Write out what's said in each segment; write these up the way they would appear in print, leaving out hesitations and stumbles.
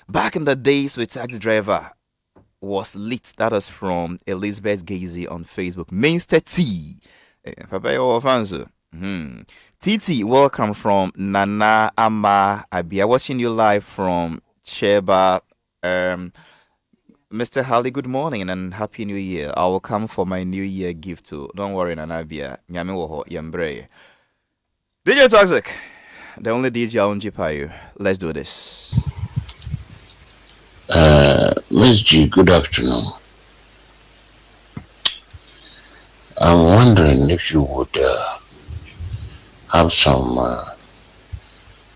Back in the days with taxi driver was lit. That is from Elizabeth Gazy on Facebook. Mainster T. Papa, your fans. TT, welcome from Nana Ama Abia. Watching you live from Sheba. Mr. Halley, good morning and happy new year. I will come for my new year gift too. Don't worry, Nana Abia. Nyame wo ho yembre. DJ Toxic, the only DJ on Jipayu. Let's do this. Miss G, good afternoon. I'm wondering if you would have some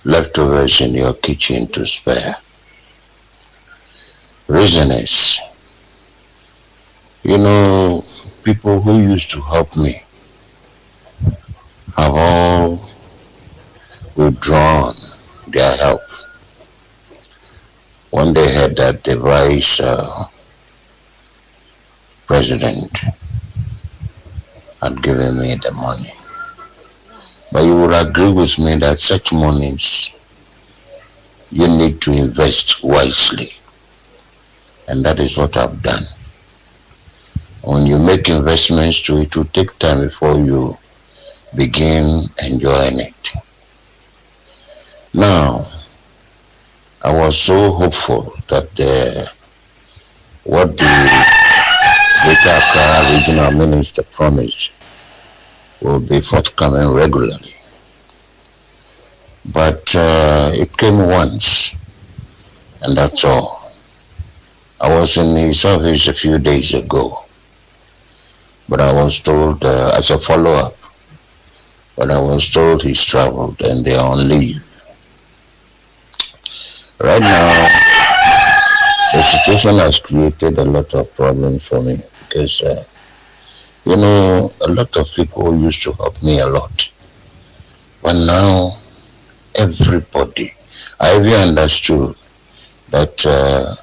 leftovers in your kitchen to spare. Reason is, people who used to help me have all withdrawn their help when they heard that the vice president had given me the money. But you would agree with me that such monies you need to invest wisely. And that is what I've done. When you make investments to it will take time before you begin enjoying it. Now, I was so hopeful that what the Greater Accra Regional Minister promised will be forthcoming regularly. But it came once, and that's all. I was in his office a few days ago, but I was told, as a follow-up, but I was told he's traveled and they are on leave. Right now, the situation has created a lot of problems for me because, a lot of people used to help me a lot. But now, everybody, I even understood that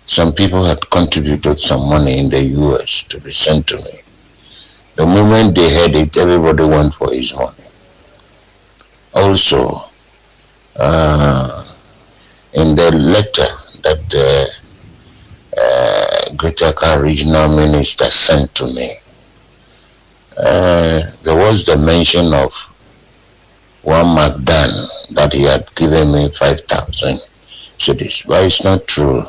some people had contributed some money in the US to be sent to me. The moment they heard it, everybody went for his money. Also, in the letter that the Greater Accra Regional Minister sent to me, there was the mention of one McDan that he had given me 5,000 cedis, but it's not true.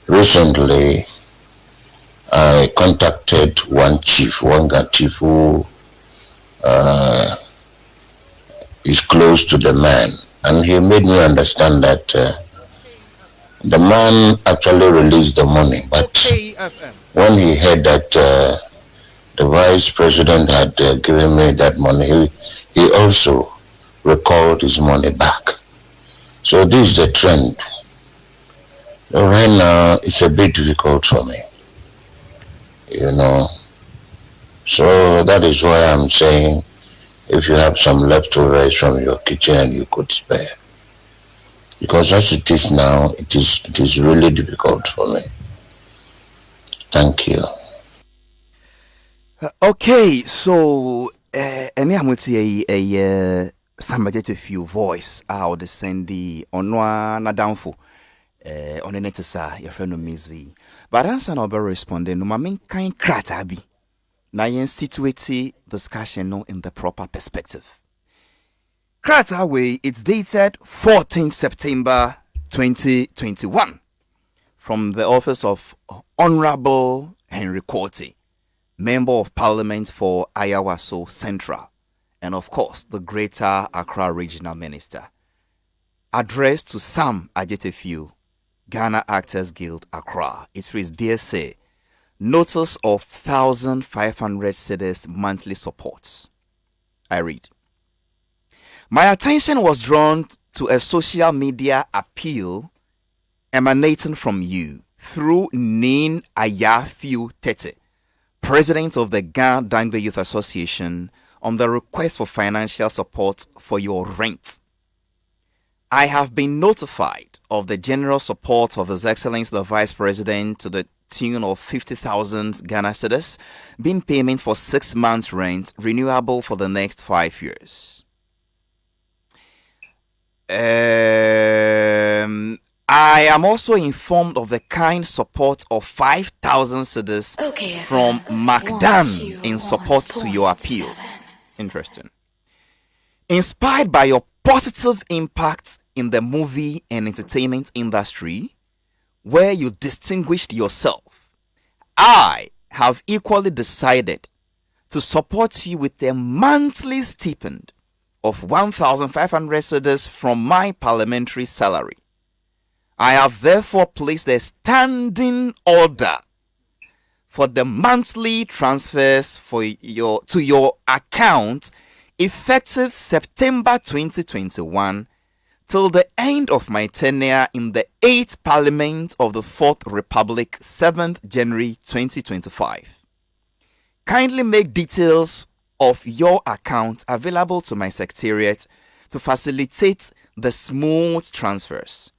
Recently, I contacted one chief who is close to the man, and he made me understand that the man actually released the money, but when he heard that the vice president had given me that money, he also recalled his money back. So this is the trend. Right now, it's a bit difficult for me, So that is why I'm saying, if you have some leftovers from your kitchen and you could spare. Because as it is now, it is really difficult for me. Thank you. Okay, so any amuti somebody to few voice out the Sandy onwa na downfo on the net sa your friend no misvi. But answer no be responding no main kind krata bi. Na yen situate discussion no in the proper perspective. Krata way, it's dated 14th September 2021 from the office of Honorable Henry Korte, Member of Parliament for Ayawaso Central, and of course the Greater Accra Regional Minister. Addressed to Sam Agyapong, Ghana Actors Guild Accra. It reads, Dear Say, notice of 1,500 cedis monthly supports. I read. My attention was drawn to a social media appeal emanating from you through Nin Ayafiu Tete, President of the Ghana Dangbe Youth Association, on the request for financial support for your rent. I have been notified of the general support of His Excellency the Vice President to the tune of 50,000 Ghana cedis, being payment for 6 months rent, renewable for the next 5 years. I am also informed of the kind support of 5,000 cedis from Macdan in support to your appeal. Interesting. Inspired by your positive impact in the movie and entertainment industry, where you distinguished yourself, I have equally decided to support you with a monthly stipend of 1,500 cedis from my parliamentary salary. I have therefore placed a standing order for the monthly transfers to your account effective September 2021 till the end of my tenure in the 8th Parliament of the 4th Republic, 7th January 2025. Kindly make details of your account available to my secretariat to facilitate the smooth transfers.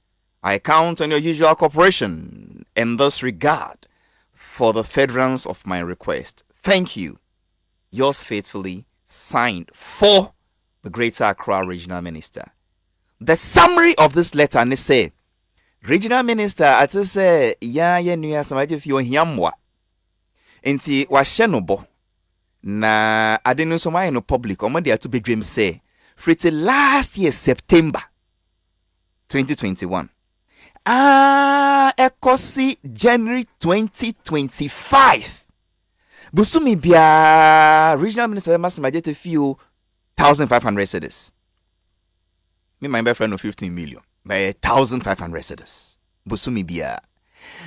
I count on your usual cooperation in this regard for the furtherance of my request. Thank you. Yours faithfully, signed for the Greater Accra Regional Minister. The summary of this letter and say, Regional Minister, at say, ya nuya samaje fi ohiamwa. Enti wahye na ade no so no public omo de ato bedwem say, friti last year September 2021. Ekosi January 2025. Busumi bia Regional Minister must majete few 1,500 cedis. Me my boyfriend of 15 million. By 1,500 cedis. Busumi bia.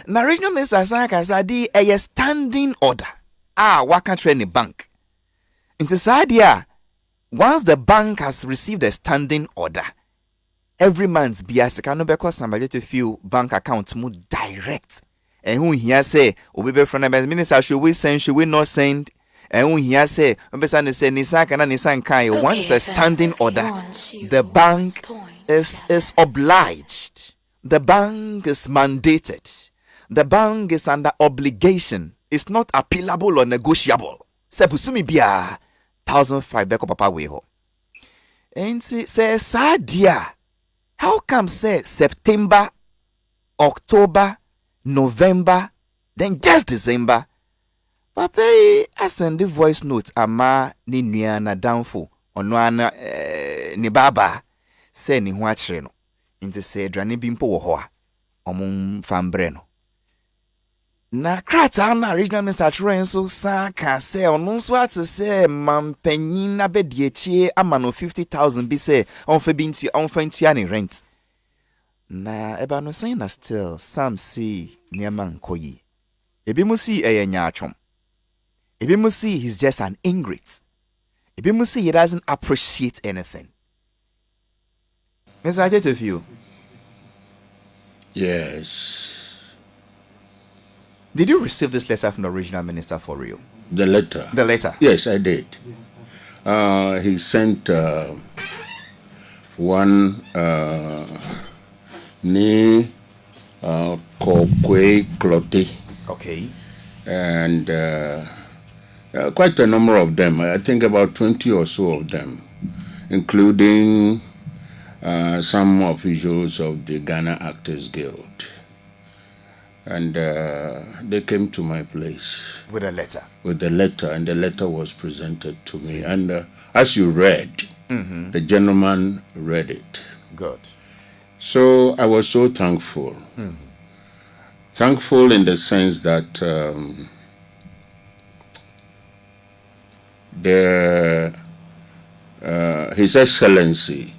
Na Regional Minister Sadi a standing order. Waka train bank. Into Sadia, once the bank has received a standing order, every month biasika no beko sambaje to few bank accounts mu direct. And who here say, Obi from the minister, should we send, should we not send? And who here say, Obi say Nisan and Nisan Kai, once a standing order, the bank is obliged. The bank is mandated. The bank is under obligation. It's not appealable or negotiable. Say busumi bia 1,500 beko papa we ho. And say sadia. How come say September, October, November, then just December? Papa I send the voice notes ama ni nua na downfall ono ana ni baba say ni ho akire no. Nti say aduane bi mpo wo ho a omum fambre no. Na krata na Regional Minister Trenso sa ka say ono so at say mampanyin na bediechi ama no 50,000 bi say onfa bintu onfa ntua ni rent. Na eba no say na still some see niema nkoyi. Ebi mu see enya atwom. Ebi mu see he's just an ingrate. Ebi mu see he doesn't appreciate anything. Mr. Agyapong. Yes. Did you receive this letter from the Regional Minister for real? The letter? The letter? Yes, I did. He sent one ni kokwe clote. Okay. And quite a number of them. I think about 20 or so of them, including some officials of the Ghana Actors Guild. And they came to my place. With a letter? With the letter, and the letter was presented to me. And as you read, the gentleman read it. Good. So I was so thankful. Thankful in the sense that His Excellency,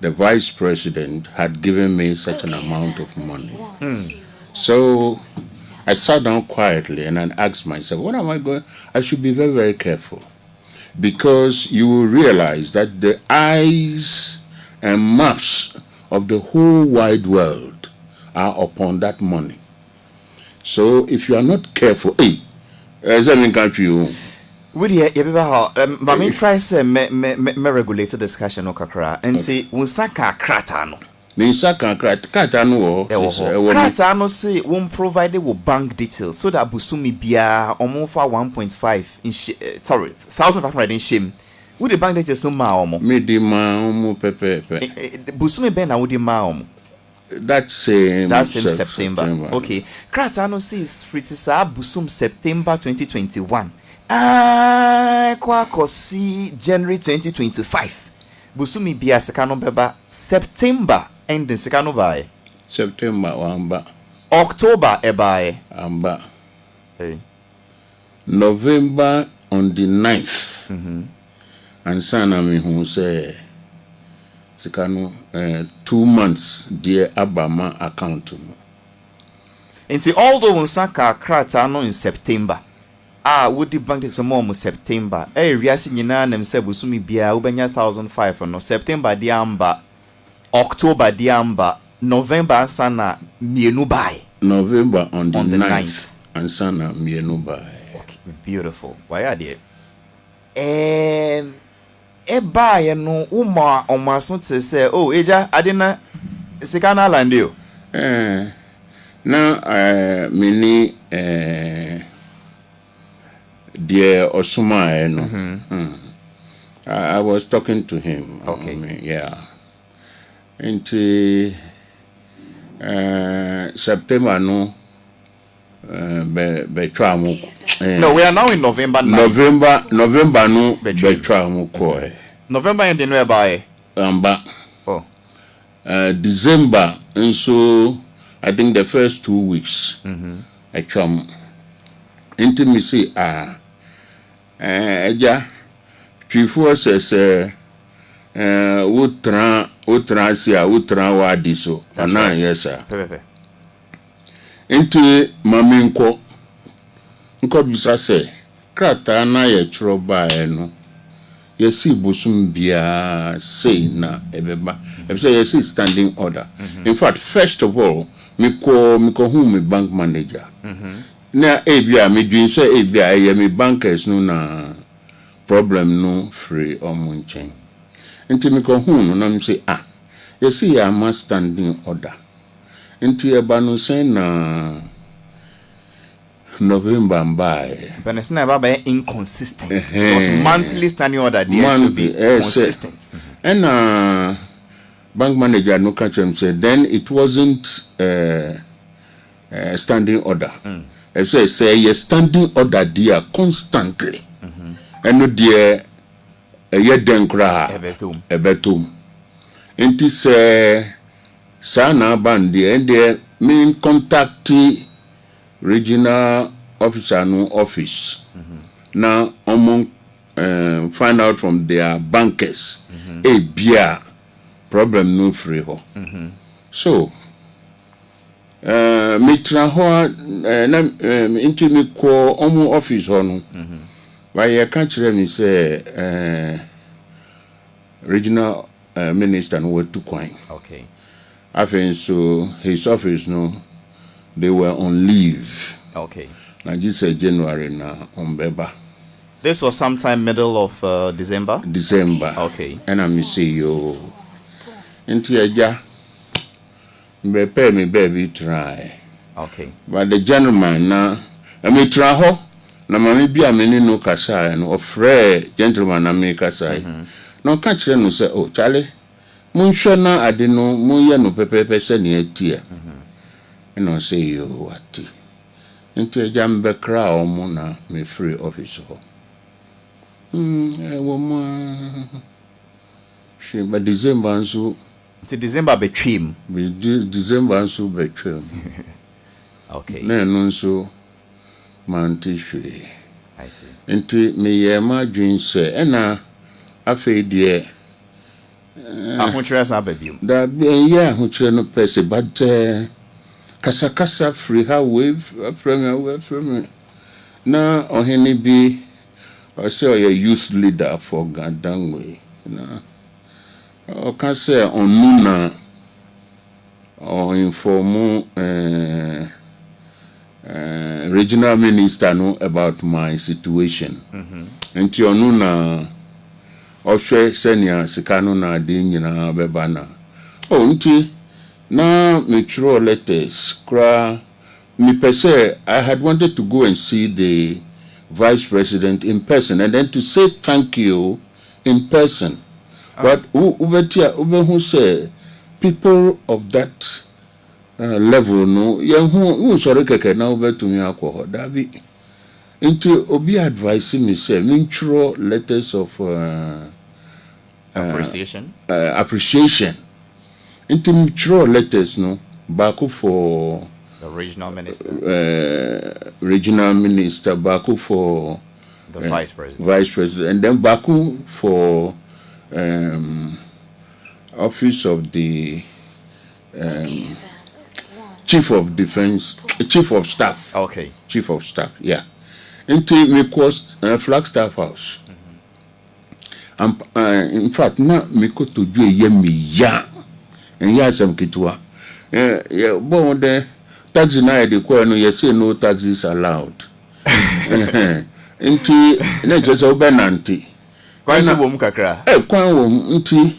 the Vice President, had given me such an amount of money. So I sat down quietly and I asked myself, what am I going? I should be very, very careful, because you will realize that the eyes and mouths of the whole wide world are upon that money. So if you are not careful, would you but me try say me regulate the discussion no kakra and say unsaka krata no. Krata no say won't provide with bank details so that busumi bia omo for 1.5 in 1,500 in shame Who the bank details no ma omo? Me di ma omo pepe. Busumi ben na who the ma omo? That same September. Okay. Kratano says Fritisa Busum September 2021. Kwa kosi January 2025. Busumi bia sekano beba September ending sekano bae. September wamba. October ebae. Amba. Hey. November on the 9th. And sana mi hu say sikano 2 months dear Abama account. Until although unsaka Kratano in September. Would the bank is more September. Riasi nyina nem se busumi bia ubenya 1,500 no September diamba. October diamba. November sana mienu bai. November on the 9th. And sana mienu bai. Okay, beautiful. Why are they? Eba no uma omaso te say oh eja adena sikana landio. Na mini dear Osuma no. I was talking to him. Okay. Yeah. Into September no be no, we are now in November 9. November no betwa mu ko. November and then whereby Amba. Oh. December and so I think the first 2 weeks. I come into me say eja twifo says utra sia utra wa diso ana yes sir. Into maminko nko bisa say krata na ye chro bae no yesi bosum bia say na ebeba say yesi standing order. In fact, first of all me ko hu me bank manager. Na ebia me dwin say ebia ye me bankers no na problem no free omunchen. Nti me ko hu no na me say yesi ya ma standing order. Nti eba no say na November by. But it's never by inconsistent. Because monthly standing order there should be consistent. And bank manager no catch him say then it wasn't standing order. If say a standing order there constantly. And no dear ye den kra ebetum. Enti say sana bandi and there mean contact regional officer no office. Now among find out from their bankers a beer problem no free ho. So me tra ho into me call omo office ho no. Why you can't tell me say regional minister no to coin. Okay. I think so his office no they were on leave. Okay. Now this is January now on Beba. This was sometime middle of December? December. Okay. And I'm see you. Into ya prepare me baby try. Okay. But the gentleman now I me try ho na mami bia me ni no kasa no ofre gentleman na me kasa. No catch them no say oh Charlie mun hwe na ade no mun ye no pepepe se ne atia. No say you what? Into jambe kra omo na me free office ho. She but December so to December between. December so between. Okay. Na no so mantishe. I see. Into me ye ma dwin se na afi de ahunchira baby. Da yeah ahunchira no pese but kasa free her wave from na oheni bi I say a youth leader for Gadangwe na o can say on nuna or inform regional minister know about my situation. Nti onu na ohwe senia sikano na de nyina beba na o nti na me throw letters kra me pese I had wanted to go and see the vice president in person and then to say thank you in person. But who say people of that level no who sorry keke na ubetumi akwo dabi into obi advise me say intro letters of appreciation into intro letters no back for the regional minister back for the vice president and then back for office of the chief of defense, chief of staff. Okay. Chief of staff, yeah. Into me cost Flagstaff House. In fact, na me ko to do yemi ya. And ya some kitwa. Yeah, bon de taxi na de ko no you say no taxis allowed. Into na just obenanti. Kwan so bom kakra. Kwan wo nti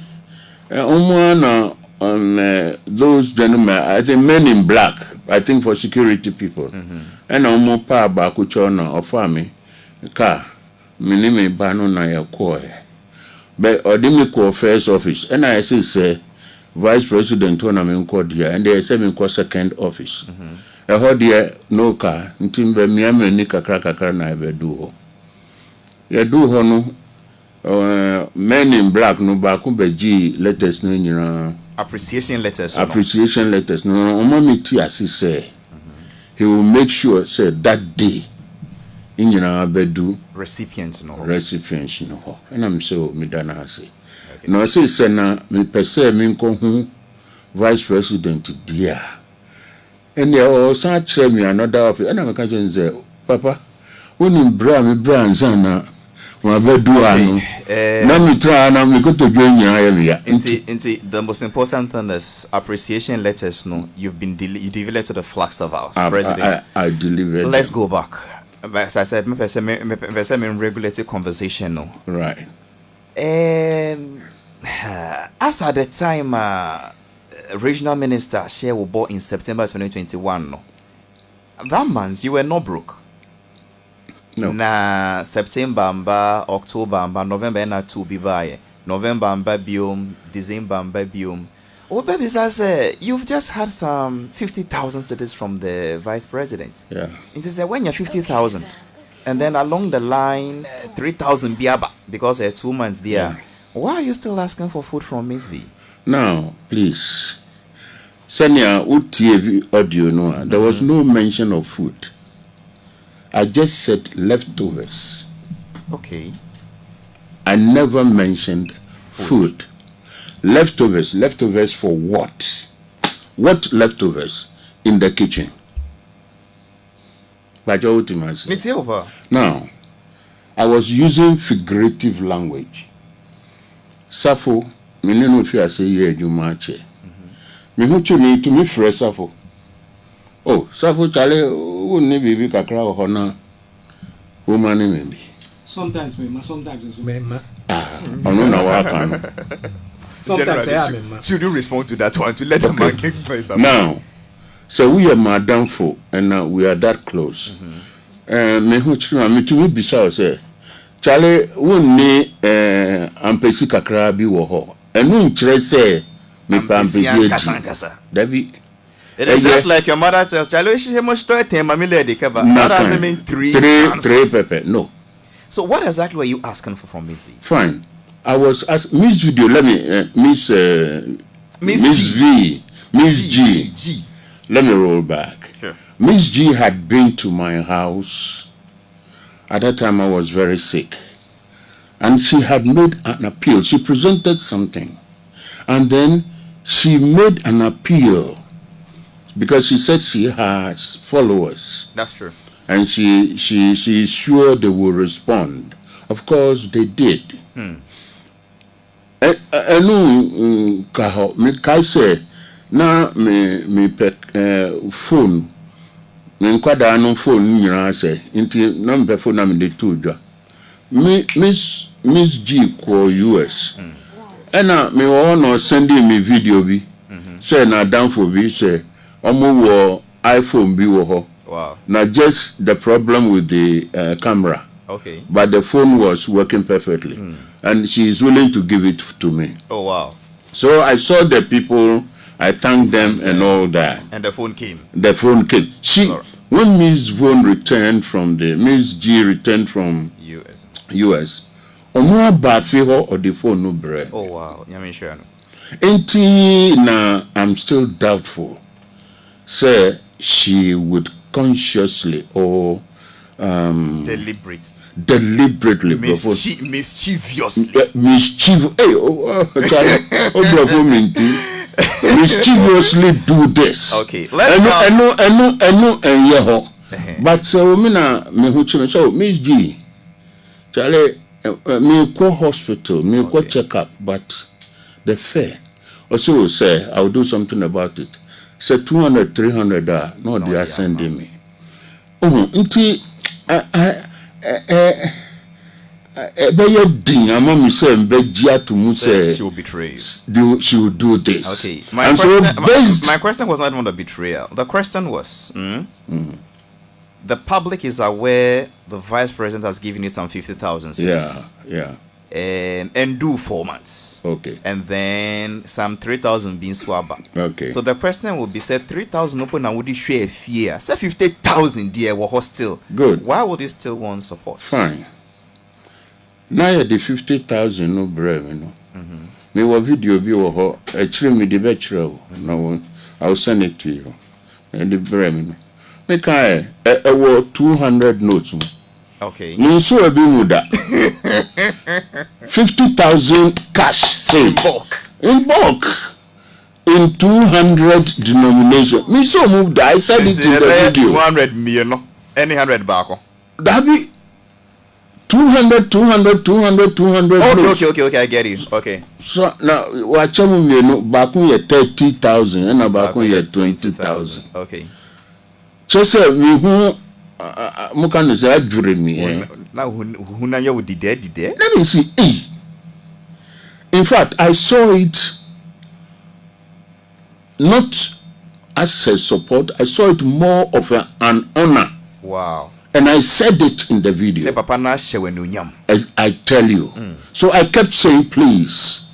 na on those gentlemen, I think men in black, I think for security people. And omo pa ba ku chona offer me car minime ba no na ya koi. But odimi ko first office and I say vice president on me ko dia and they say me ko second office. E ho dia no car ntimbe mi amani kakra na be do ho. Ya do ho no men in black no ba ku be gi letters no nyina appreciation letters no omami ti say he will make sure say that day in bedu recipients no and I'm so me dana say no say na me pese me nko vice president dia and they all start tell me another office and I'm can say papa when in bra me nzana ma bedu anu na me try na me go to join ya the most important thing is appreciation letters no you delivered to the Flagstaff House president. I delivered. Let's go back. As I said, me regulated conversation no. Right. As at the time regional minister share was bought in September 2021 no. That month you were not broke. No. Na September amba, October amba, November na 2 bibaye. November amba biom, December amba biom. Oh baby says you've just had some 50,000 cedis from the vice president. Yeah. It is when you're 50,000 and then along the line 3,000 biaba because 2 months there. Yeah. Why are you still asking for food from Miss V? Now, please. Senya UTV audio no, there was no mention of food. I just said leftovers. Okay. I never mentioned food. Leftovers for what? What leftovers in the kitchen? Now, I was using figurative language. Safo, me no fi ase ye adwuma che. Me hu che me to me frɛ Safo. Oh, Safo chale wonni bibi kakra ho na. Wo mani me bi. Sometimes me ma. Ono na wa kan. Sometimes should you respond to that one to let the man get place? Now, so we are madam for and we are that close. Me hu chima me to me bisa say Charlie wonni ampesi kakra bi wo ho. Enu nkyere say me pa ampesi kasa. Dabi. It is just like your mother tells Charlie she must to attend mami lady kaba. That doesn't mean three pepper. No. So what exactly were you asking for from Miss V? Fine. I was asked Miss Video. Let me Miss G. Let me roll back. Sure. Miss G had been to my house. At that time, I was very sick, and she had made an appeal. She presented something, and then she made an appeal because she said she has followers. That's true. And she is sure they will respond. Of course, they did. Kaho me kai say na me phone me nkwada no phone nyina say nti na me phone na me de tudwa Miss G ko US ena me wo no sending me video bi say na downfall bi say omo wo iPhone bi wo ho. Wow. Now just the problem with the camera. Okay. But the phone was working perfectly. And she is willing to give it to me. Oh, wow. So I saw the people, I thanked them and all that. And the phone came. The phone came. When Miss G returned from US, Omo Bafiho or the phone no bread. Oh, wow. Now I'm still doubtful. Say she would consciously or deliberately mischievously mischievously do this. Okay, let's but so Miss G Charlie me go hospital, me go check up, but the fare also say I'll do something about it. Say 200, 300 no, they are sending me. Unti she will betray. She will do this. Okay. My question was not even the betrayal. The question was the public is aware the vice president has given you some 50,000 cedis. Yeah. And do 4 months. Okay. And then some 3,000 being swabbed. Okay. So the question would be said 3,000 open and would you share fear? Say 50,000 dear were hostile. Good. Why would you still want support? Fine. Now the 50,000 no brave, you know. Me wa video bi wo ho actually me the betre no I'll send it to you. And the brave, you know. Me kai 200 notes. Okay. Me so abi muda. 50,000 cash say in bulk in 200 denomination. Me so move that I said it in the video. 200 million no any 100 back. That be 200. Okay, I get it. Okay. So now watch me no back on 30,000 and back on 20,000. Okay. Just say me who Mukan is adjuring me. Now who na you did there? Let me see. In fact, I saw it not as a support, I saw it more of an honor. Wow. And I said it in the video. Say Papa na shewe no nyam. I tell you. So I kept saying, please,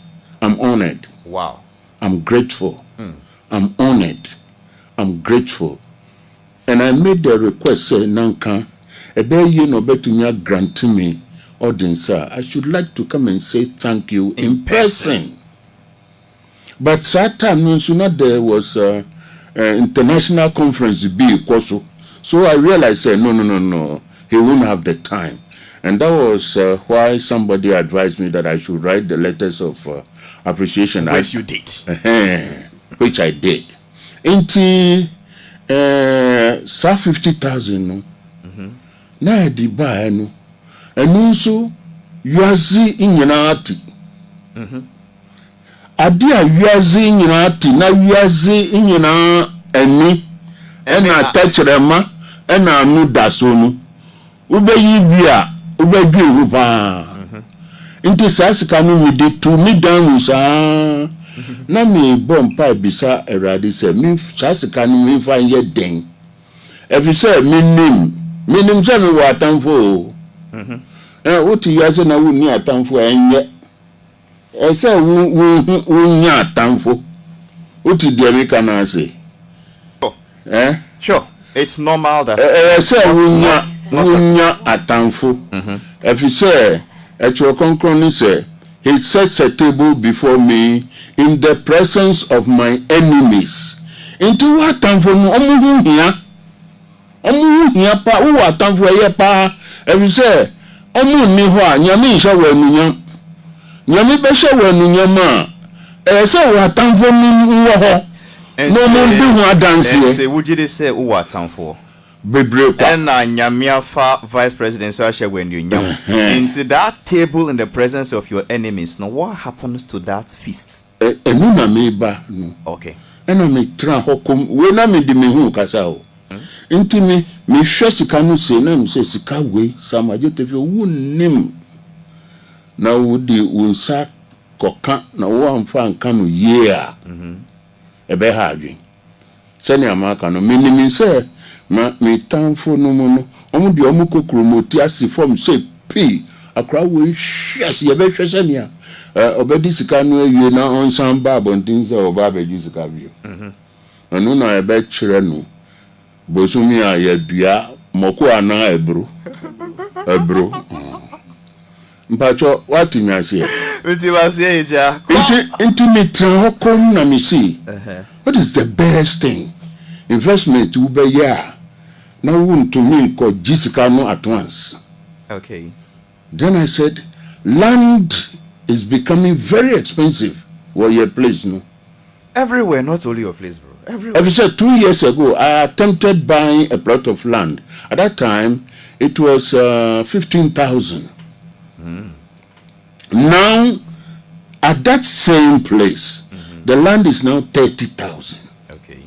I'm honored. Wow. I'm grateful. I'm honored. I'm grateful. And I made the request, say, Nanka, grant me audience. I should like to come and say thank you in person. But that time, there was international conference so I realized, no, he won't have the time. And that was why somebody advised me that I should write the letters of appreciation. Which you did. Which I did. Until 50,000 no. Na di ba no. Enu nso yuazi inyina ati. Ade a yuazi inyina ati na yuazi inyina eni ena tachrema ena anu daso no. Ubeyi bia ubedwi hu pa. Nti sasika no mi de to me down sa. Na me bompa bisa erade se me sasika no me fa ye den. If you say minim se me wa atamfo. Oti yase na wu ni atamfo enye. Say wu nya atamfo. Oti de me kana say. Sure. It's normal that say wu nya atamfo. If you say at your concrony say he sets a table before me in the presence of my enemies. Into what time for no here pa what time for ye pa if you say ni ho nyame sha wa nunyam nyame be sha wa nunyam say what time for no ho no mo bi ho adanse say would you say what time for bebre kwa and nyame fa vice president so sha wa nunyam into that table in the presence of your enemies. Now what happens to that feast? Enu na me ba no. Okay. Ena me tra hokom we na me di me hu kasa o. Nti me hwe sika no se na me se sika we samaje tefi wunnim na wudi unsa koka na wo amfa anka no ye a ebe ha adwen se ne amaka no minimi se na me tamfo no mo no omo de omo kokromoti ase form say p akra wo hwiase ye be hwese nia obedi sika no awie na onsan ba abontin se oba beji sika bio anu na ebe kire no bosumi a ye dua moko ana ebro mpacho wati mi ase Uti wase eja. Inti me tran hokom na me see. What is the best thing? Investment will be ya. Now won't to me called Jessica no at once. Okay. Then I said, land is becoming very expensive. Where your place no? Everywhere, not only your place, bro. Everywhere. As I said 2 years ago, I attempted buying a plot of land. At that time, it was 15,000. Now, at that same place, the land is now 30,000. Okay.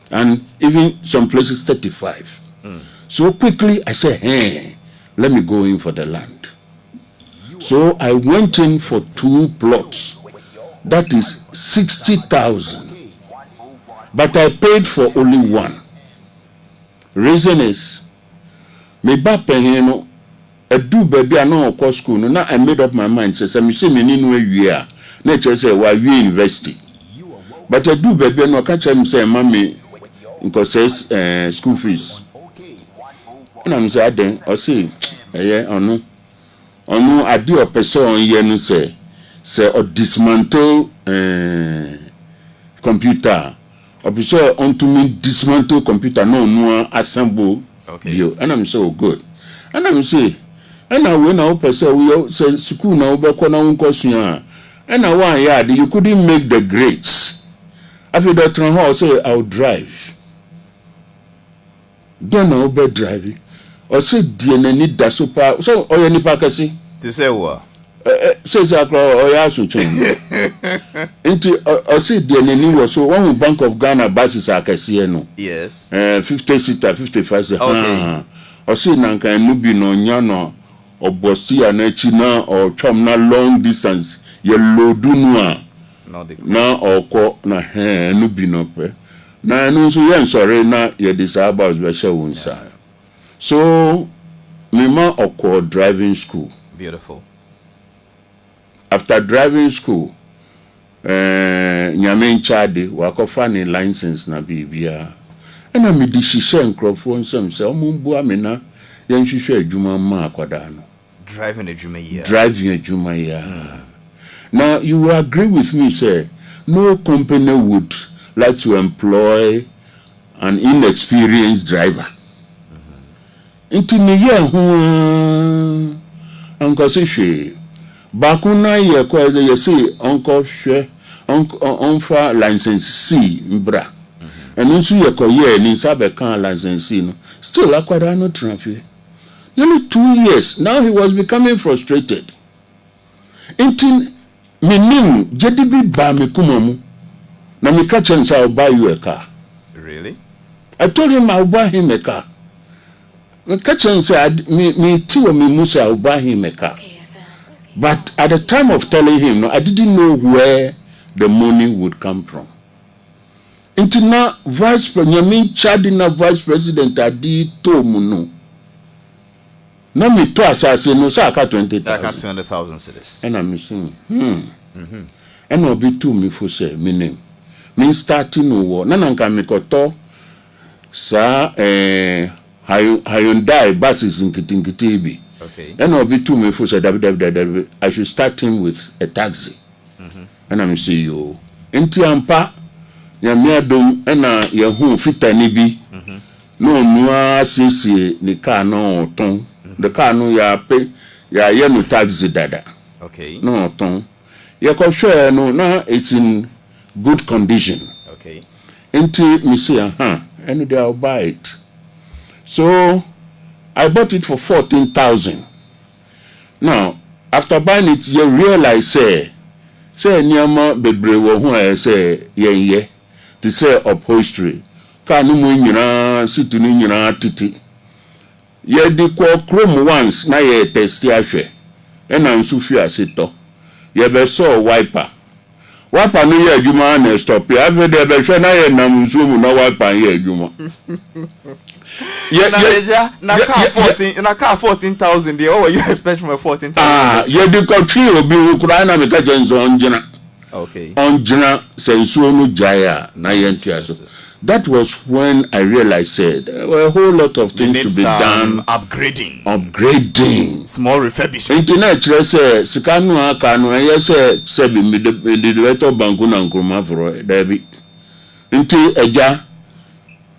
And even some places 35. So quickly I said, hey, let me go in for the land. So I went in for 2 plots. That is 60,000. But I paid for only 1. Reason is, me ba pehino a do baby I know of school. No, now I made up my mind. Says I say me no year. Nature say why we university. But I do baby no catch him say mommy because says school fees. And I'm say then I say yeah onu I do a person here no say or dismantle computer. Or be so on to me dismantle computer no assemble. Okay. And I'm so good. And I'm say and now when I person we say school now be ko na unko and now one yard you couldn't make the grades. After that I say I'll drive. Then I'll be driving. Or say dear need that super so or any pakasi. To say what? Says I or ya so change. Into or say dear was so one Bank of Ghana buses akasi no. Yes. 50-seater, 55 Okay. Or say nanka nubi no nyano or bosti anechina or chom na long distance ye lodu no na or na nubi no pe na no so yen sorry na ye disabled be she wonsa. So me ma okọ driving school. Beautiful. After driving school nyame nchade wakofa ni license na bibia. And I made this microphone some say, Mumbu Amina, young Shisha Juma Ma Quadano. Driving a Juma. Driving a Juma. Now, you will agree with me, sir. No company would like to employ an inexperienced driver. Into the year who Uncle Sishi Bakuna ye quite you say Uncle She Unfa license C Mbra. And also you call ye ni sabe can license no. Still akwada no traffic. Nearly 2 years. Now he was becoming frustrated. Intin minim jedibi ba me kumamu. Na me catch and say I'll buy you a car. Really? I told him I'll buy him a car. Me catch and say me tiwa me musa I'll buy him a car. But at the time of telling him, no, I didn't know where the money would come from. Into now, vice president, Chadina vice president, Adi Tomuno. Now, me to assassin, no, so I got 20,000 cities. And I'm saying, And I'll be to me for say, me name. Me starting no war. Nananka me koto, sa, Hyundai buses in Kitingitibi. Okay. And I'll be to me for say, I should start him with a taxi. And I'm saying, yo, into Ampa. Ya miadom ena ye hu fita ni bi no nua sisi ni car no ton the car no ya pe ya ye no taxi dada. Okay. No ton ye ko hwe no na it's in good condition. Okay. Into me say and they I'll buy it. So I bought it for 14,000. Now after buying it you realize say nyama bebre wo hu say ye to say upholstery car no mu nyina situ ni nyina titi ye di kwa chrome once na ye test ahwe e na nsu fi aseto ye be so wiper no ye adwuma na stop ya ave de be hwe na ye nam nsu mu na wiper ye adwuma na car 14,000 there. What were you expecting from a 14,000? Yeah, the country will be Ukraine and Kajan's on Jena. Okay. On Jena, Sensuonu Jaya, Nayantiaso. That was when I realized there were a whole lot of things to be done. Upgrading. Small refurbishment. Internet, say, Sikanu Akano, and yes, Sebi, the director Bankuna and Kurmavro, Debbie. Into Eja.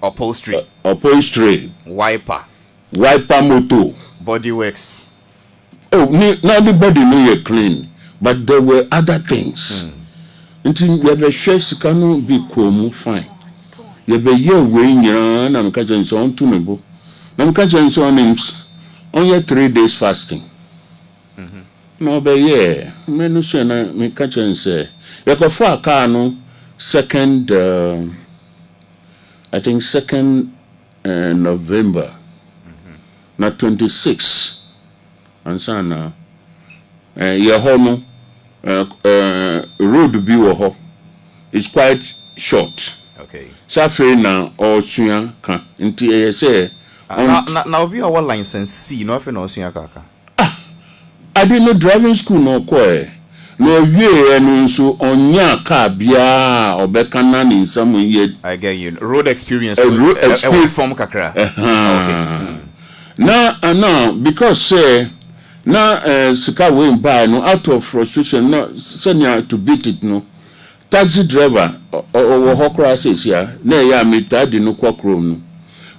Upholstery. Wiper motor. Body works. Oh, not everybody knew you're clean, but there were other things. Until you have a share, Sikanu be cool, fine. You have a year weighing and I'm catching so on to me. I'm catching so on names. Only 3 days fasting. No, but yeah, Menusha, me catching say, you go for a car, no, second, I think 2nd November, not 26. And so now, your home, road be wo is quite short. Okay. Safari now or suya can into say. Now be our license C, no for no suya kaka. I didn't know driving school no koi. No ye and so on ya car bia or bekanan in some way. I get you. Road experience. Road experience from Kakra. Okay. Now because say now Sika went by no out of frustration no send to beat it no. Taxi driver or hokra says here, nay ya me tadi no kwakrom no.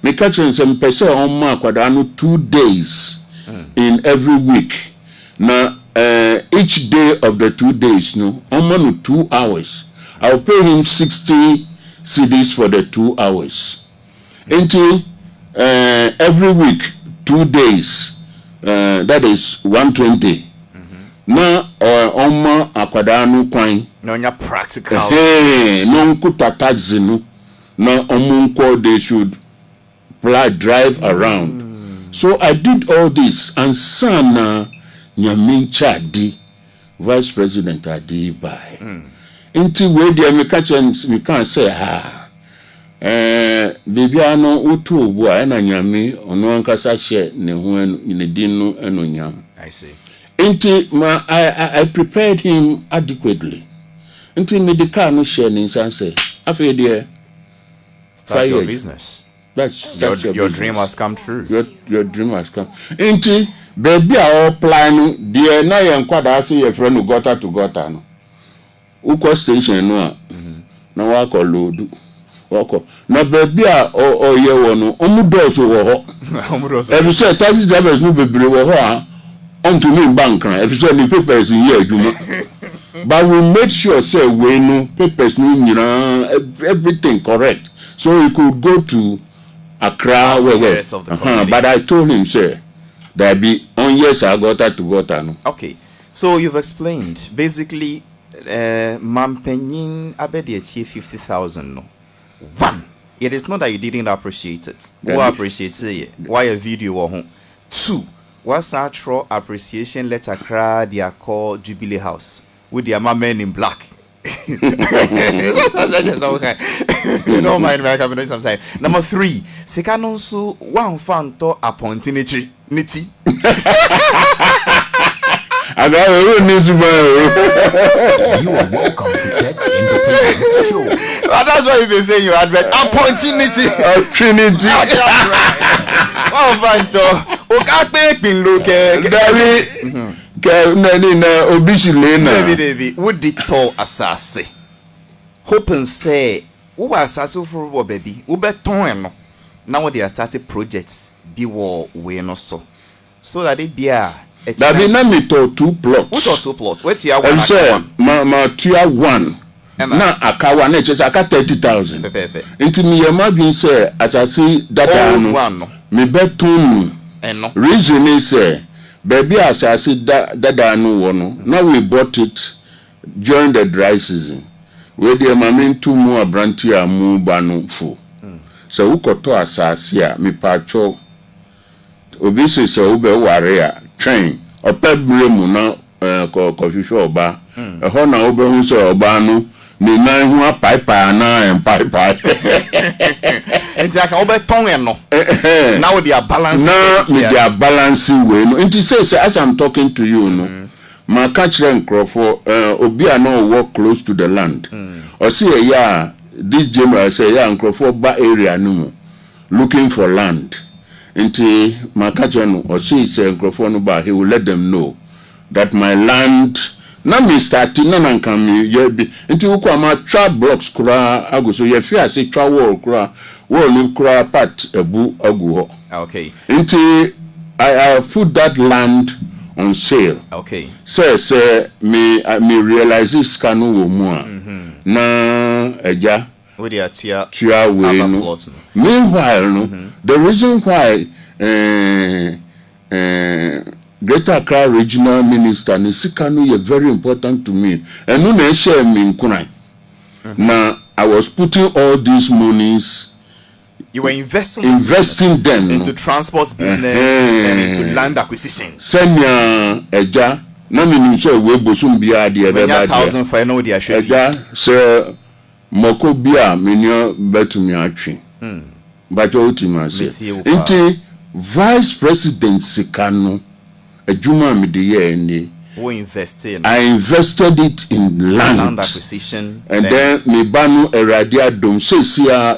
Me catching some person on mark no 2 days in every week. Now each day of the 2 days no almost 2 hours. I'll pay him 60 cedis for the 2 hours. Until every week 2 days that is 120. Na oma akwadanu kwan no nya practical no kuta taxi no na omunko they should drive around. So I did all this and sana nyamincha di vice president adi by into where the Americans we can't say baby ano utu obu a na nyame ono ankasa hye ne ho ne din no enonyam. I see. Into I prepared him adequately. Into medical no share in say after there start your business. That's your business. Dream has come true. Your dream has come. Into baby our plan there na yen kwada say your friend gota to gota no. Uko station no na wa ko load. Na baby a oye wo no omudos wo ho. Omudos. Every say taxi drivers no bebre wo ho onto me bank na every say the papers in here aduma. But we made sure say we no papers no nyina everything correct. So he could go to Accra where. But I told him say there be on yes I got to gota no. Okay. So you've explained basically Mampenyin abedi achieve 50,000 no. One, it is not that you didn't appreciate it. Who appreciates it? Why a video or home? Two, what's actual appreciation letter cry they are called Jubilee House with their men in black. You don't mind me coming sometime. Number three, Sekanonsu one fan to appointinity niti. You are welcome to Best Entertainment Show. Well, that's why you've been saying you advert. Opportunity. Trinity. Oh, Fanto. Okay, been look David, would the tall assassin? Hope and say, who assassin for what baby? Who bet ton? Now they are started projects. Be war, we no so that it be a. That be na me to 2 plots. What are 2 plots? What's your one? And say my tier 1. Na akawa na just aka 30,000. Into me imagine say as I see that one. Me beton. Reason is say baby as I see that no one. Now we bought it during the dry season. Where the mama 2 more brantia mu banu fu. So ukoto asasi a me pacho obi se so ube ware train opebure mu na kohwehwe oba ho na obe hu so oba no ni nan hu apaipa na empaipa Exactly. Over tongue and no. Now they are balancing. Now they are balancing way. No, it says as I'm talking to you, no. My catcher and Crawford, Obia no walk close to the land. Or see this general say and Crawford ba area no looking for land. Into my catcher no or see say Crawford no ba he will let them know that my land. Na me starting na nka me ye bi nti wo kwa ma twa blocks kura aguso ye fi ase twa wall kura wall ni kura part ebu agu ho. Okay. Nti I put that land on sale. Okay. Say me realize this kanu wo mu a na eja we dey tia we no. Meanwhile no the reason why Greater Accra Regional Minister Nisikanu is very important to me. And no na share me nkunai. Now I was putting all these monies. You were investing them into transport business and into land acquisition. Senya eja na me nim so we bosum bia de be ba 1,000 for no dia hwe. Eja se moko bia menyo betumi atwe. But ultimately say. Nti Vice President Sikano Ejuma me de ye ni. We invested. I invested it in land acquisition. And then me banu eradia dom say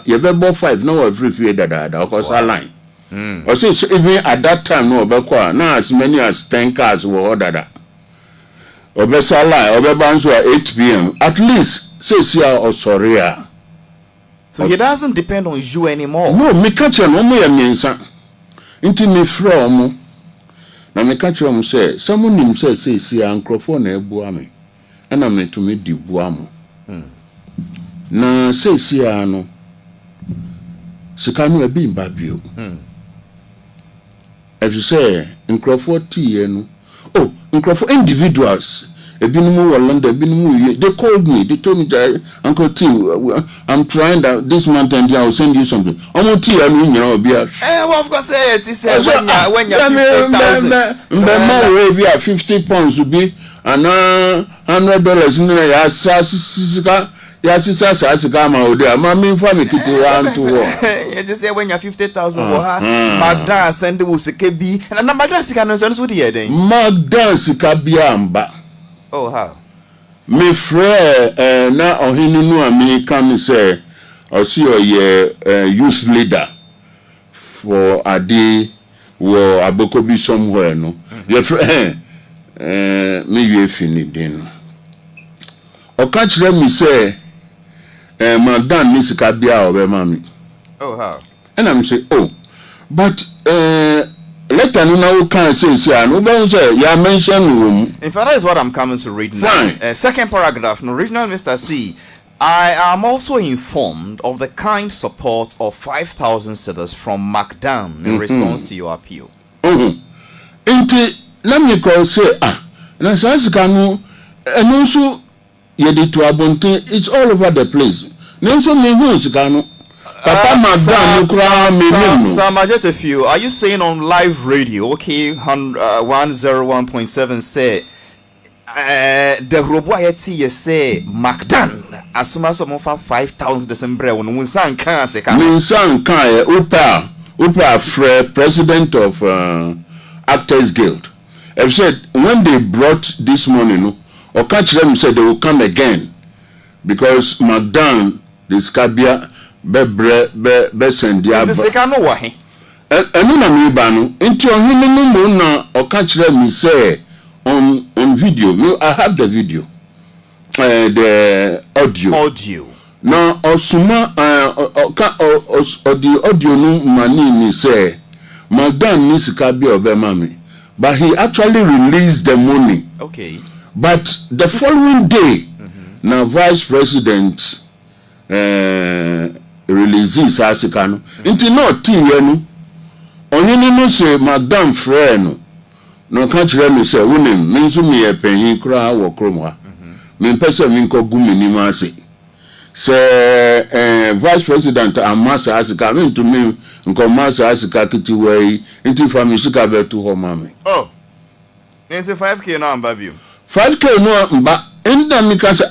ye be 5 now every fear that cause a line. Or say even at that time no be kwa na as many as 10 cars were ordered. Obesa line obebanso at 8 p.m. At least say or soria. So it doesn't depend on you anymore. No, me catch no mo ye mensa. Inti me from na me catch am say someone nim say ankrofo na ebu ame. Na me to me di bu am. Na say no. Sika no e bi mba bio. If you say ankrofo tie no. Oh, ankrofo individuals. Ebinumu were London, Ebinumu. They called me. They told me, Uncle T, I'm trying that this month and I will send you something. Uncle T, I mean, you know, be a. Well, of course, it's when you're 50,000. Maybe 50 pounds would be $100 in the Yasisa, Mammy, for me, Kitty, one to war. You just say when you're 50,000, Magda send the Wusikebi, and Magda Sikano, what you doing? Magda Sikabiamba. Oh, how? Me frère na ohinunu America me say or see your youth leader for Ade wo Abokobi somewhere no. Your friend me you fini den. O catch them me say madam ni sika bia obe mami. Oh, how? And I'm say oh but later no can say no don't say you mention room. In fact, that is what I'm coming to read now. Second paragraph, no, Regional Mr. C. I am also informed of the kind support of 5,000 cedars from MacDan in response to your appeal. Inti, let me call say na sasikanu and also yedi to abonte it's all over the place. Nenso me hu sikanu. Papa Sam, just a few. Are you saying on live radio? Okay, 101.7 say the robot yeti say MacDan asuma so mo fa 5,000 December when unsan kan se kan. Unsan kan Upa Fred, president of Actors Guild. Have said when they brought this money, no, or catch them said they will come again because MacDan this Kabia be send ya. This can no wahe. Enu na mi ba no. Nti ohinu mu na o ka kire mi say on video. I have the video. The audio. Now osuma the audio no mani ni say Madam ni sika bi obe mami. But he actually released the money. Okay. But the following day, now Vice President releases asikano nti no tie no onini no se madam frère no ka kire me se wonim me nso me epanyin kura wo krom ha me pese me nko gu meni ma se Vice President amasa asika me to me nko masa asika kiti wei nti family sika betu ho mame oh nti 5k no amba bio 5k no mba enda mi ka se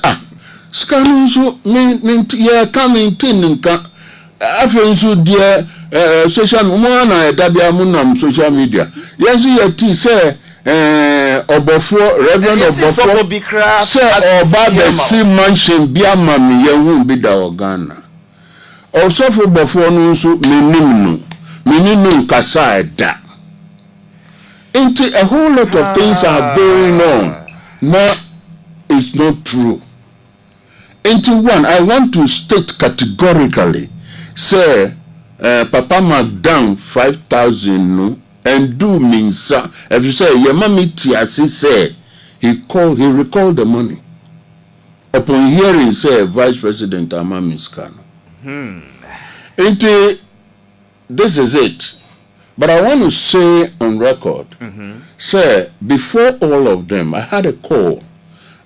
skanu so me ye ka maintain nka afenso dear social media dabia munam social media yes you tea say obofo reverend obofo say oba be see mansion bia mami ye hu bi da Ghana osofo obofo no nso meninu kasa da into a whole lot of things are going on now it's not true. Into one, I want to state categorically, say, Papa Madam 5,000 no, and do means if you say your mommy Tiasi say he recalled the money. Upon hearing say Vice President Amamis Kano. Into this is it. But I want to say on record, say before all of them, I had a call.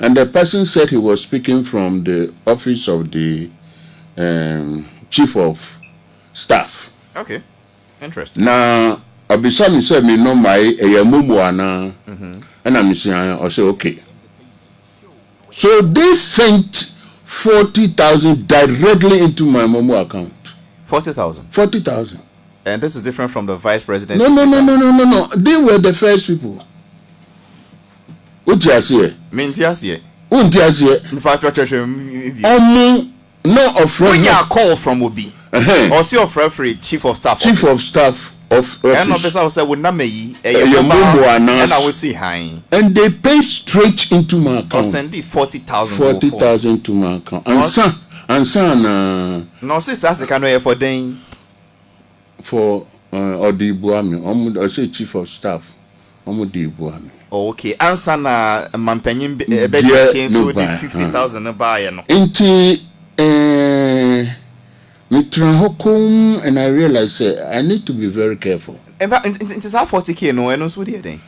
And the person said he was speaking from the office of the chief of staff. Okay, interesting. Now, Abisami said me no my mumu and I'm saying I say okay. So they sent 40,000 directly into my Momo account. 40,000. 40,000. And this is different from the vice president. No. They were the first people. What you say? Means yes, yeah. What you say? In fact, no of when you call from Obi, or see of referee, chief of staff of and officer say would not me and I will see high. And they pay straight into my account. Or send the 40,000. 40,000 to my account. And son, no, sis, that's the kind of for them for Odi Buami, I say chief of staff, Omudi Buami. Okay, answer na mampenyin be change so the 50,000 buy no. Inti Mitrahokum, and I realize I need to be very careful. And that it is 40k no and so there then.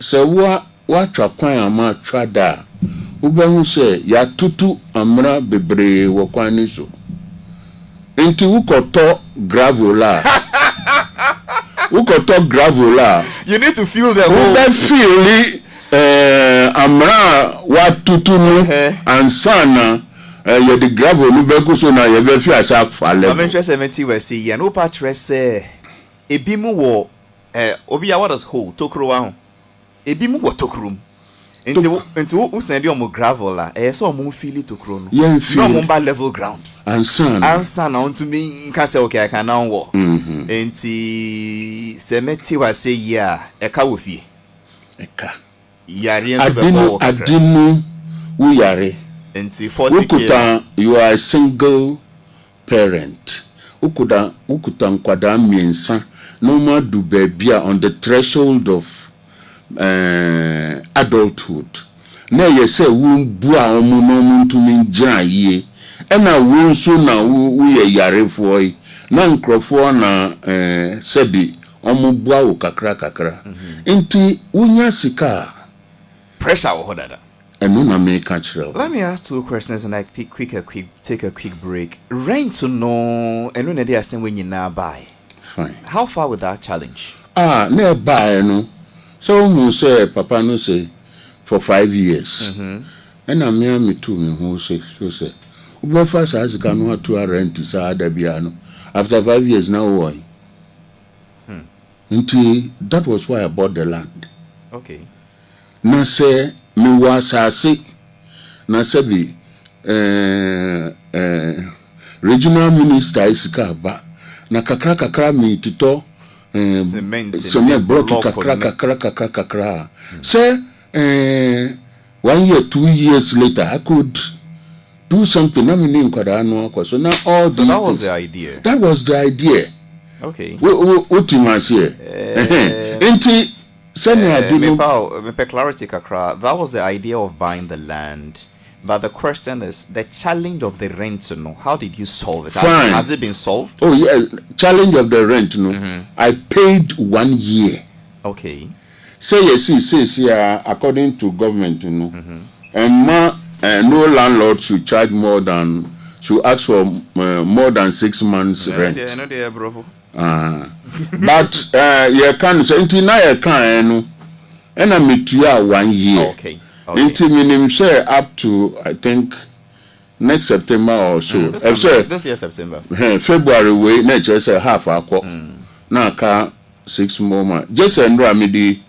So what trakwan ama trada ubehu say ya tutu amra bebre wokwani so. Inti ukoto gravel you need to feel the whole feel amra wa tutunu and sana you the gravel no be so na you be feel as afale. I'm interested in we see and opa trese ebimu wo obi ya what does hold tokro wa ho ebimu wo tokrom nti wo send your gravel la so mo feel tokro no no mo ba level ground and sana on to me can say okay I can now walk nti semeti wa say yeah eka wo fie eka yare so be bo adinu wo yare nti 40k you are a single parent ukuta nkwada miensa no ma do babia on the threshold of adulthood na ye say wo bu a omo no muntu min gira ye ena wo nso na wo ye yarefo yi na nkrofo na sebi omo bu a wo kakra enti wonya sika pressure wo hodada enu na me ka kire. Let me ask two questions and I take a quick break. Rent to no enu na dey asen when you na buy. Fine. How far with that challenge? Na buy no. So who say papa no say for 5 years. And me too me who say so say. Uba first as can to rent sa da bia no. After 5 years now why? Until that was why I bought the land. Okay. Na say me was asase na say be regional minister isika ba na kakra me tito cement block kakra say 1 year 2 years later I could do something na me nkwada no akwa so now all so that was the idea. That was the idea. Okay. What you must say enti me clarity kakra. That was the idea of buying the land. But the question is the challenge of the rent, no. How did you solve it? Fine. Has it been solved? Oh yeah, challenge of the rent, no. I paid 1 year. Okay. Say yes, according to government, you know. And no landlord should charge should ask for more than 6 months rent. Yeah, no, dear, bro. But you can say until now you can no. And I meet you 1 year. Okay. Until minimum say up to I think next September or so. This year September. February way na just half akọ. Na ka 6 more months. Just ndra me di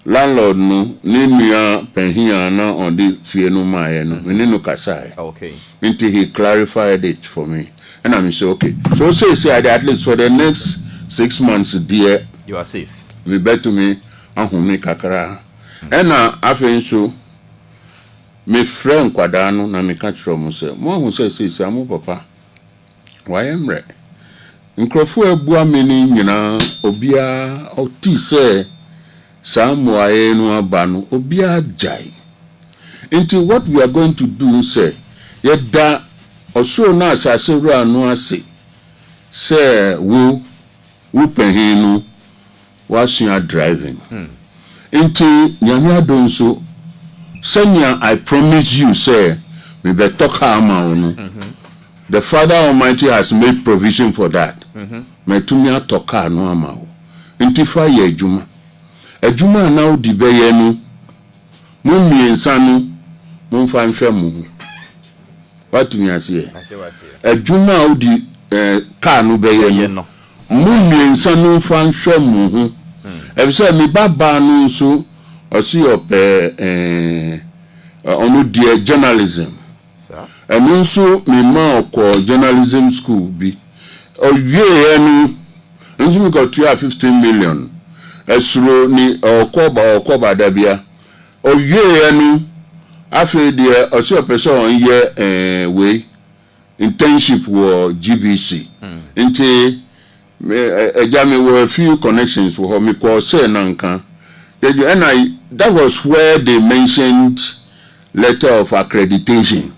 landlord no ni nua penhia na on the fie no ma no. Me no kasai. Okay. Until he clarified it for me. And I say okay. So say at least for the next 6 months dear you are safe. Me bet to me ahome kakra. And after so me friend kwada no na me ka kiro mo say mo say amu papa. Why am re? Nkrofo abua me ni nyina obia oti say samu aye no aba no obia jai. Into what we are going to do say yeda oso na asase wura no ase say wo penhin no wasua driving. Into nyame adon so senya I promise you say me be talk ama no. The Father Almighty has made provision for that. Me tumi atoka no ama wo. Into fa ye adwuma. Adwuma na odi be ye no. Mo miensa no mo fa nhwe mo. What me ase? Adwuma odi car no be ye no. Mo miensa no fa nhwe mo. E say me baba no so osi ope onu die journalism. Sir. And also me ma ko journalism school bi. Owie enu nso me got 15 million. Esuro ni okoba dabia. Owie enu afi die osi ope so on ye we internship wo GBC. Nti me were a few connections for me call say nanka. And that was where they mentioned letter of accreditation.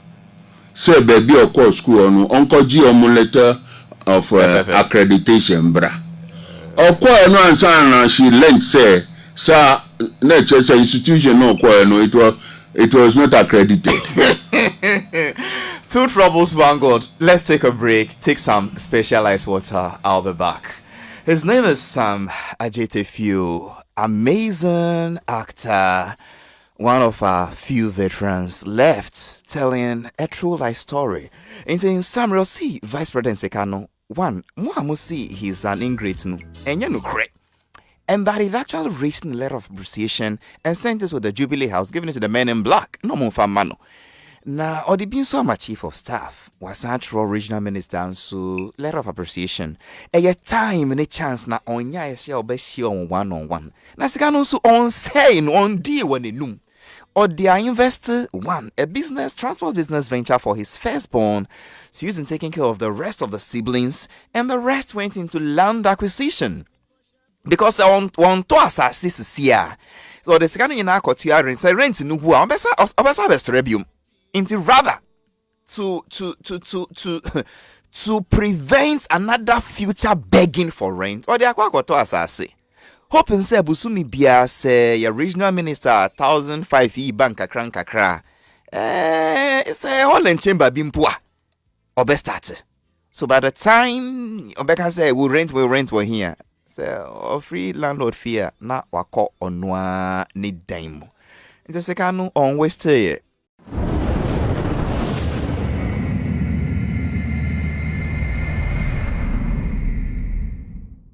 Say baby of course school on uncle G letter of accreditation bra. Of course no answer she learned say sir nature say institution no it was not accredited. Two troubles, one God. Let's take a break. Take some specialized water. I'll be back. His name is Sam Agyapong, amazing actor, one of our few veterans left, telling a true life story. In Samuel C, Vice President Sekano, one, Muhamusi, he's an ingrate, and you know, great. And that it actually raised a letter of appreciation and sent this with the Jubilee House, giving it to the men in black, no more famano. Now, or the being so much chief of staff was actual regional minister and so letter of appreciation. A time and a chance na on ya shall be on one. Na sikano so on saying on deal when they knew. Or their investor one a business transport business venture for his firstborn, so using taking care of the rest of the siblings, and the rest went into land acquisition. Because on to assist here. So the sikano in our courtyard rent no who obesa best rebium. Into rather to prevent another future begging for rent or the akwa to asase. Hoping say busumi bia say your regional minister 1,005 bank kakra. It's a Holland chamber bimpua or best start. So by the time Obeka say we'll rent here. So free landlord fear na wako onwa ni dime. It's a second on West